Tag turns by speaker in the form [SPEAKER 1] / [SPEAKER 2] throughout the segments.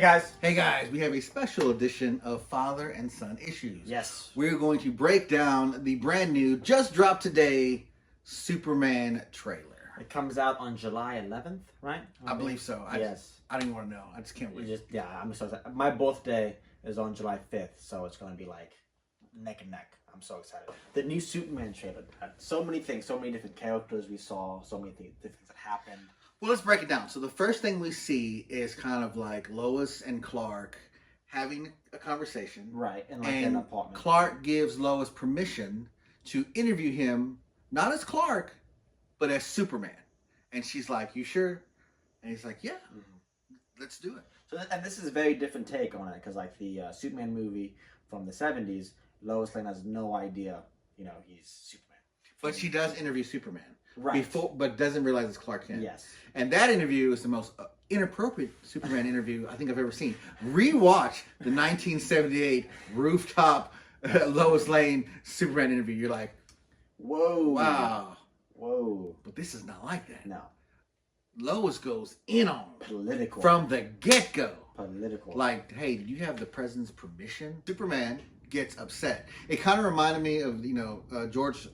[SPEAKER 1] guys.
[SPEAKER 2] Hey guys, we have a special edition of Father and Son Issues.
[SPEAKER 1] Yes.
[SPEAKER 2] We're going to break down the brand new, just dropped today, Superman trailer.
[SPEAKER 1] It comes out on July 11th, right?
[SPEAKER 2] I believe so.
[SPEAKER 1] Yes.
[SPEAKER 2] I don't want to know. I just can't wait.
[SPEAKER 1] I'm so excited. My birthday is on July 5th, so it's going to be like neck and neck. I'm so excited. The new Superman trailer had so many things, so many different characters we saw, so many different things that happened.
[SPEAKER 2] Well, let's break it down. So the first thing we see is kind of like Lois and Clark having a conversation.
[SPEAKER 1] Right, in like an apartment.
[SPEAKER 2] Clark gives Lois permission to interview him, not as Clark, but as Superman. And she's like, "You sure?" And he's like, "Yeah, let's do it."
[SPEAKER 1] So, and this is a very different take on it, because like the Superman movie from the 70s, Lois Lane has no idea, he's Superman.
[SPEAKER 2] But she does interview Superman.
[SPEAKER 1] Right.
[SPEAKER 2] But doesn't realize it's Clark Kent.
[SPEAKER 1] Yes.
[SPEAKER 2] And that interview is the most inappropriate Superman interview I think I've ever seen. Rewatch the 1978 rooftop Lois Lane Superman interview. You're like,
[SPEAKER 1] whoa.
[SPEAKER 2] Wow.
[SPEAKER 1] Whoa.
[SPEAKER 2] But this is not like that.
[SPEAKER 1] No.
[SPEAKER 2] Lois goes in on him.
[SPEAKER 1] Political.
[SPEAKER 2] From the get-go.
[SPEAKER 1] Political.
[SPEAKER 2] Like, hey, do you have the president's permission? Superman gets upset. It kind of reminded me of, George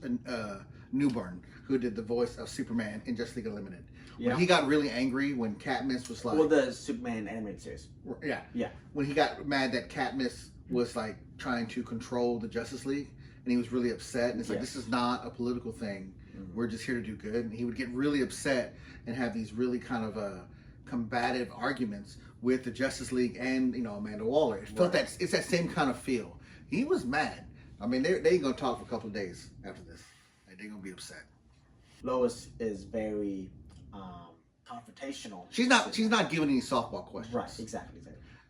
[SPEAKER 2] Newbern, who did the voice of Superman in Justice League Unlimited.
[SPEAKER 1] Yeah.
[SPEAKER 2] When he got really angry when Katniss was like...
[SPEAKER 1] Well, the Superman animated series.
[SPEAKER 2] Yeah.
[SPEAKER 1] Yeah.
[SPEAKER 2] When he got mad that Katniss was like trying to control the Justice League, and he was really upset, and it's like, this is not a political thing. We're just here to do good. And he would get really upset and have these really kind of combative arguments with the Justice League and, Amanda Waller. It felt that it's that same kind of feel. He was mad. I mean, they ain't gonna talk for a couple of days after this. Like, they're gonna be upset.
[SPEAKER 1] Lois is very confrontational.
[SPEAKER 2] She's not giving any softball questions.
[SPEAKER 1] Right, exactly.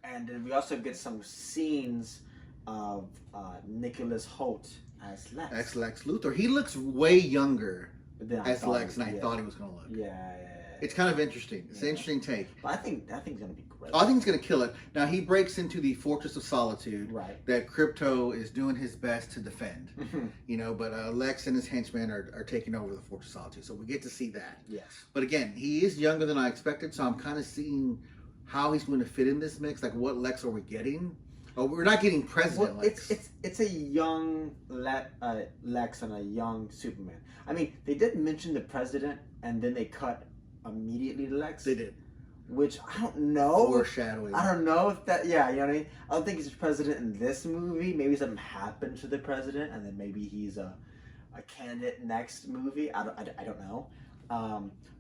[SPEAKER 1] And then we also get some scenes of Nicholas Hoult as Lex.
[SPEAKER 2] As Lex Luthor. He looks way younger as Lex than I thought he was gonna look.
[SPEAKER 1] Yeah.
[SPEAKER 2] It's kind of interesting. It's an interesting take.
[SPEAKER 1] But I think it's gonna be great.
[SPEAKER 2] Oh, I think he's gonna kill it. Now he breaks into the Fortress of Solitude,
[SPEAKER 1] right?
[SPEAKER 2] That Krypto is doing his best to defend. But Lex and his henchmen are taking over the Fortress of Solitude, so we get to see that.
[SPEAKER 1] Yes.
[SPEAKER 2] But again, he is younger than I expected, so I'm kind of seeing how he's going to fit in this mix. Like, what Lex are we getting? Oh, we're not getting President Lex.
[SPEAKER 1] It's a young Lex and a young Superman. I mean, they did mention the president, and then they cut immediately to Lex.
[SPEAKER 2] They did.
[SPEAKER 1] Which I don't know.
[SPEAKER 2] Foreshadowing.
[SPEAKER 1] I don't know if that. Yeah, you know what I mean. I don't think he's the president in this movie. Maybe something happened to the president, and then maybe he's a candidate next movie. I don't know.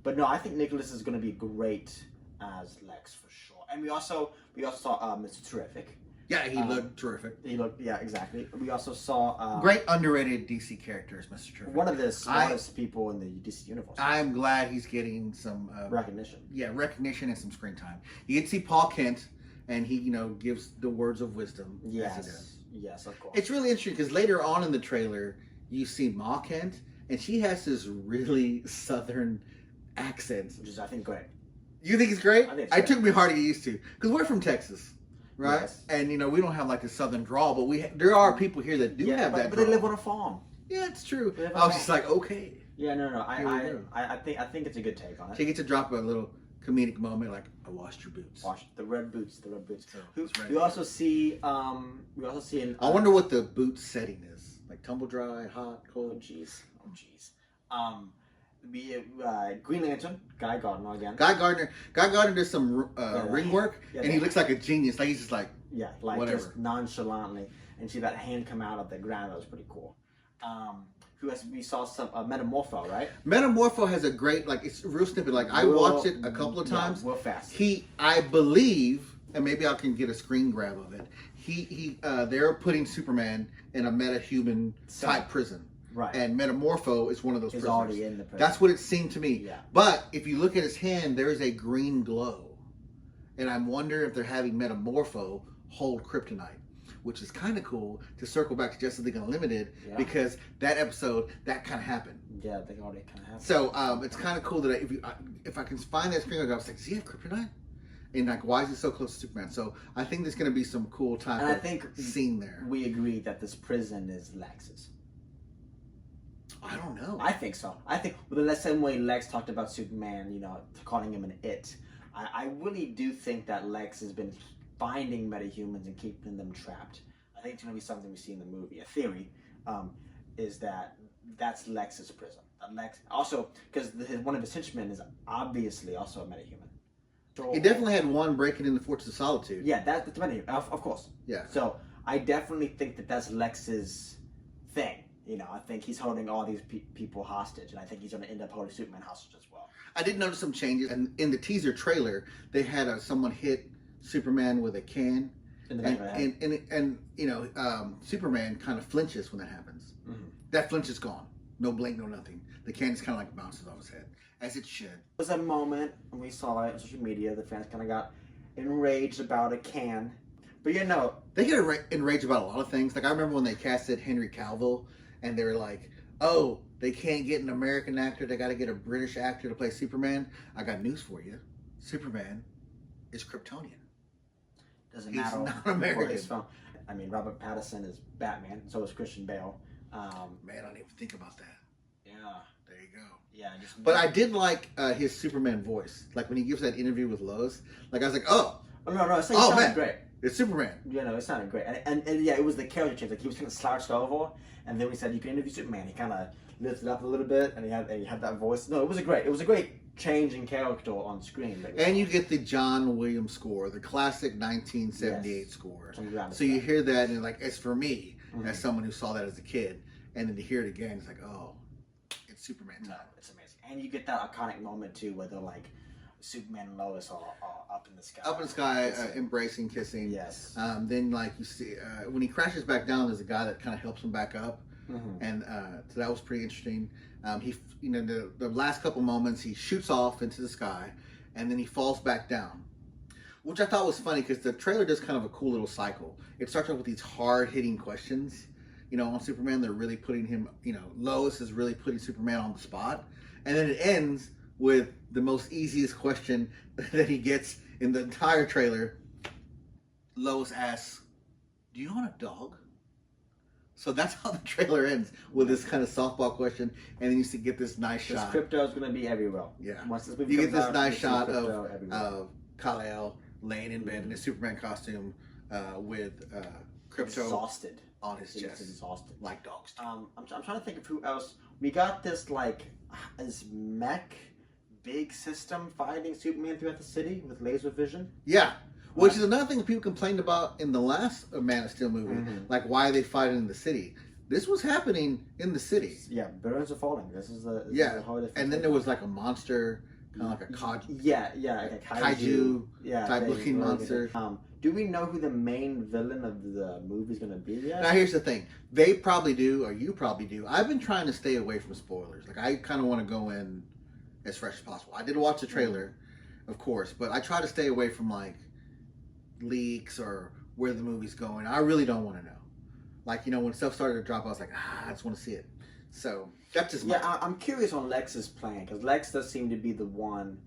[SPEAKER 1] But no, I think Nicholas is going to be great as Lex for sure. And we also saw Mr. Terrific.
[SPEAKER 2] Yeah, he looked terrific.
[SPEAKER 1] Yeah, exactly. We also saw
[SPEAKER 2] great underrated DC characters, Mr. Terrific.
[SPEAKER 1] One of the smartest people in the DC universe.
[SPEAKER 2] I'm glad he's getting some
[SPEAKER 1] recognition.
[SPEAKER 2] Yeah, recognition and some screen time. You get to see Paul Kent, and he gives the words of wisdom.
[SPEAKER 1] Yes,
[SPEAKER 2] as he does.
[SPEAKER 1] Yes, of course.
[SPEAKER 2] It's really interesting because later on in the trailer, you see Ma Kent, and she has this really southern accent,
[SPEAKER 1] which is, I think, great.
[SPEAKER 2] You think it's great?
[SPEAKER 1] I think it's great.
[SPEAKER 2] It took me hard to get used to because we're from Texas. Right,
[SPEAKER 1] yes.
[SPEAKER 2] And we don't have like the southern drawl, but there are people here that do have that.
[SPEAKER 1] But they live on a farm.
[SPEAKER 2] Yeah, it's true. I was just like, okay.
[SPEAKER 1] Yeah, no. I think it's a good take on it.
[SPEAKER 2] She gets to drop a little comedic moment, like, "I washed your boots."
[SPEAKER 1] Wash the red boots. The red boots.
[SPEAKER 2] So,
[SPEAKER 1] we also see. I
[SPEAKER 2] wonder what the boot setting is. Like tumble dry, hot, cold.
[SPEAKER 1] Oh jeez. Green Lantern, Guy Gardner again.
[SPEAKER 2] Guy Gardner does some ring work, and he looks like a genius. Like he's just like, whatever.
[SPEAKER 1] Just nonchalantly, and see that hand come out of the ground. That was pretty cool. We saw some Metamorpho, right? Metamorpho
[SPEAKER 2] has a great it's a real snippet. Like I watched it a couple of times.
[SPEAKER 1] Real fast.
[SPEAKER 2] I believe, and maybe I can get a screen grab of it. They're putting Superman in a metahuman type prison.
[SPEAKER 1] Right.
[SPEAKER 2] And Metamorpho is one of those prisoners.
[SPEAKER 1] Already in the prison.
[SPEAKER 2] That's what it seemed to me.
[SPEAKER 1] Yeah.
[SPEAKER 2] But if you look at his hand, there is a green glow. And I'm wondering if they're having Metamorpho hold kryptonite, which is kind of cool to circle back to Justice League Unlimited because that episode, that kind of happened.
[SPEAKER 1] Yeah, they already kind of happened.
[SPEAKER 2] So it's kind of cool that if I can find that screen, I was like, does he have kryptonite? And why is he so close to Superman? So I think there's going to be some cool scene there.
[SPEAKER 1] We agree that this prison is Lex's.
[SPEAKER 2] I don't know.
[SPEAKER 1] I think so. I think the same way Lex talked about Superman, calling him an it. I really do think that Lex has been finding metahumans and keeping them trapped. I think it's going to be something we see in the movie. A theory is that that's Lex's prison. Lex also, because one of his henchmen is obviously also a metahuman. So,
[SPEAKER 2] he definitely had one breaking in the Fortress of Solitude.
[SPEAKER 1] Yeah, that's the metahuman, of course.
[SPEAKER 2] Yeah.
[SPEAKER 1] So I definitely think that that's Lex's thing. You know, I think he's holding all these people hostage, and I think he's going to end up holding Superman hostage as well.
[SPEAKER 2] I did notice some changes, and in the teaser trailer, they had someone hit Superman with a can, and you know, Superman kind of flinches when that happens. Mm-hmm. That flinch is gone. No blink, no nothing. The can just kind of like bounces off his head, as it should.
[SPEAKER 1] There was a moment when we saw it on social media. The fans kind of got enraged about a can, but you know,
[SPEAKER 2] they get enraged about a lot of things. Like I remember when they casted Henry Cavill, and they were like, "Oh, they can't get an American actor. They got to get a British actor to play Superman." I got news for you. Superman is Kryptonian.
[SPEAKER 1] Doesn't matter. He's not American. I mean, Robert Pattinson is Batman, and so is Christian Bale.
[SPEAKER 2] Man, I didn't even think about that.
[SPEAKER 1] Yeah.
[SPEAKER 2] There you go.
[SPEAKER 1] Yeah.
[SPEAKER 2] But I did like his Superman voice. Like when he gives that interview with Lois. Like I was like, oh.
[SPEAKER 1] Oh no, it sounded great.
[SPEAKER 2] It's Superman.
[SPEAKER 1] Yeah, no, it sounded great. And yeah, it was the character change. Like he was kind of slouched over, and then we said you can interview Superman. He kind of lifted up a little bit, and he had that voice. No, it was a great change in character on screen.
[SPEAKER 2] And you get the John Williams score, the classic 1978 score. So you hear that, and like, it's for me, as someone who saw that as a kid, and then to hear it again, it's like, oh, it's Superman time.
[SPEAKER 1] No, it's amazing. And you get that iconic moment too, where they're like, Superman and Lois are up in the sky.
[SPEAKER 2] Up in the sky, embracing, kissing.
[SPEAKER 1] Yes.
[SPEAKER 2] Then like you see, when he crashes back down, there's a guy that kind of helps him back up. And so that was pretty interesting. He, you know, the last couple moments, he shoots off into the sky, and then he falls back down, which I thought was funny because the trailer does kind of a cool little cycle. It starts off with these hard-hitting questions, you know, on Superman. They're really putting him, you know, Lois is really putting Superman on the spot, and then it ends with the most easiest question that he gets in the entire trailer. Lois asks, "Do you own a dog?" So that's how the trailer ends, with this kind of softball question, and then you see get this nice shot.
[SPEAKER 1] Krypto is going to be everywhere.
[SPEAKER 2] Yeah.
[SPEAKER 1] Once this movie
[SPEAKER 2] you get this
[SPEAKER 1] out,
[SPEAKER 2] nice shot of Kal-El laying in bed in his Superman costume with Krypto
[SPEAKER 1] exhausted
[SPEAKER 2] on his chest.
[SPEAKER 1] Exhausted.
[SPEAKER 2] Like dogs do.
[SPEAKER 1] I'm trying to think of who else. We got this, like, is mech big system fighting Superman throughout the city with laser vision?
[SPEAKER 2] Yeah. Which is another thing that people complained about in the last Man of Steel movie. Like, why are they fighting in the city? This was happening in the city.
[SPEAKER 1] Yeah, buildings are falling. This is a whole different
[SPEAKER 2] and then there was like a monster, kind of like a
[SPEAKER 1] like a kaiju
[SPEAKER 2] type looking monster.
[SPEAKER 1] Do we know who the main villain of the movie is going to be yet?
[SPEAKER 2] Now, here's the thing. They probably do, or you probably do. I've been trying to stay away from spoilers. Like, I kind of want to go in as fresh as possible. I did watch the trailer, of course, but I try to stay away from, like, leaks or where the movie's going. I really don't want to know. Like, you know, when stuff started to drop, I was like, I just want to see it. So that's just
[SPEAKER 1] I'm curious on Lex's plan, because Lex does seem to be the one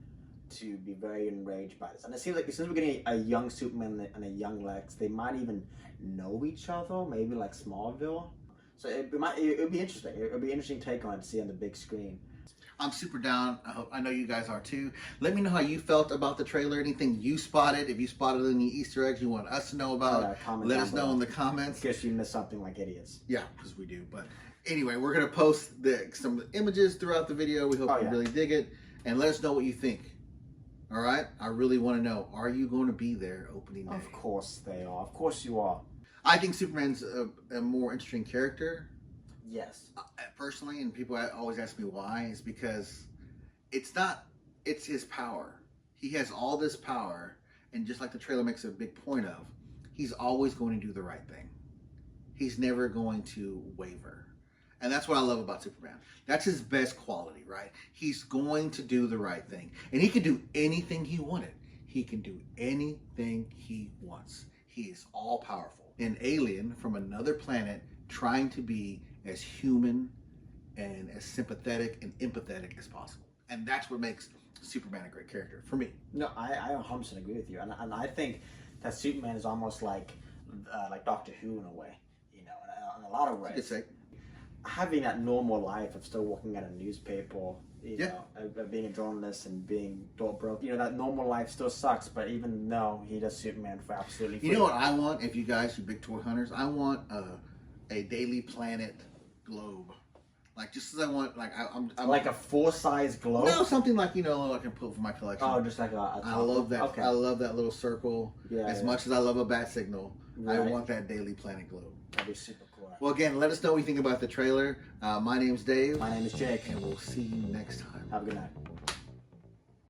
[SPEAKER 1] to be very enraged by this, and it seems like since we're getting a young Superman and a young Lex, they might even know each other, maybe like Smallville. So it'd be interesting. It'd be an interesting take on it to see on the big screen.
[SPEAKER 2] I'm super down. I know you guys are too. Let me know how you felt about the trailer. Anything you spotted. If you spotted any Easter eggs you want us to know about, let us know in the comments.
[SPEAKER 1] In case you missed something like idiots.
[SPEAKER 2] Yeah, because we do. But anyway, we're going to post some images throughout the video. We hope you really dig it. And let us know what you think. All right? I really want to know. Are you going to be there opening day?
[SPEAKER 1] Of course they are. Of course you are.
[SPEAKER 2] I think Superman's a more interesting character.
[SPEAKER 1] Yes.
[SPEAKER 2] Personally, and people always ask me why, is because it's his power. He has all this power, and just like the trailer makes a big point of, he's always going to do the right thing. He's never going to waver. And that's what I love about Superman. That's his best quality, right? He's going to do the right thing. And he can do anything he wanted. He can do anything he wants. He is all powerful. An alien from another planet trying to be as human and as sympathetic and empathetic as possible. And that's what makes Superman a great character for me.
[SPEAKER 1] No, I 100% agree with you. And I think that Superman is almost like Doctor Who in a way, you know, in a lot of ways.
[SPEAKER 2] You could say.
[SPEAKER 1] Having that normal life of still working at a newspaper, you know, being a journalist and being broke. You know, that normal life still sucks, but even though he does Superman for absolutely free.
[SPEAKER 2] You know what I want? If you guys, you big toy hunters, I want a Daily Planet globe. Like, just as I want, like, I'm
[SPEAKER 1] like a full-size globe?
[SPEAKER 2] No, something like, you know, I can put for my collection.
[SPEAKER 1] Oh, just like a
[SPEAKER 2] I love that.
[SPEAKER 1] Okay.
[SPEAKER 2] I love that little circle.
[SPEAKER 1] Yeah,
[SPEAKER 2] as much as I love a bat signal,
[SPEAKER 1] right.
[SPEAKER 2] I want that Daily Planet globe.
[SPEAKER 1] That'd be super cool.
[SPEAKER 2] Well, again, let us know what you think about the trailer. My name's Dave.
[SPEAKER 1] My name is Jake.
[SPEAKER 2] And we'll see you next time.
[SPEAKER 1] Have a good night.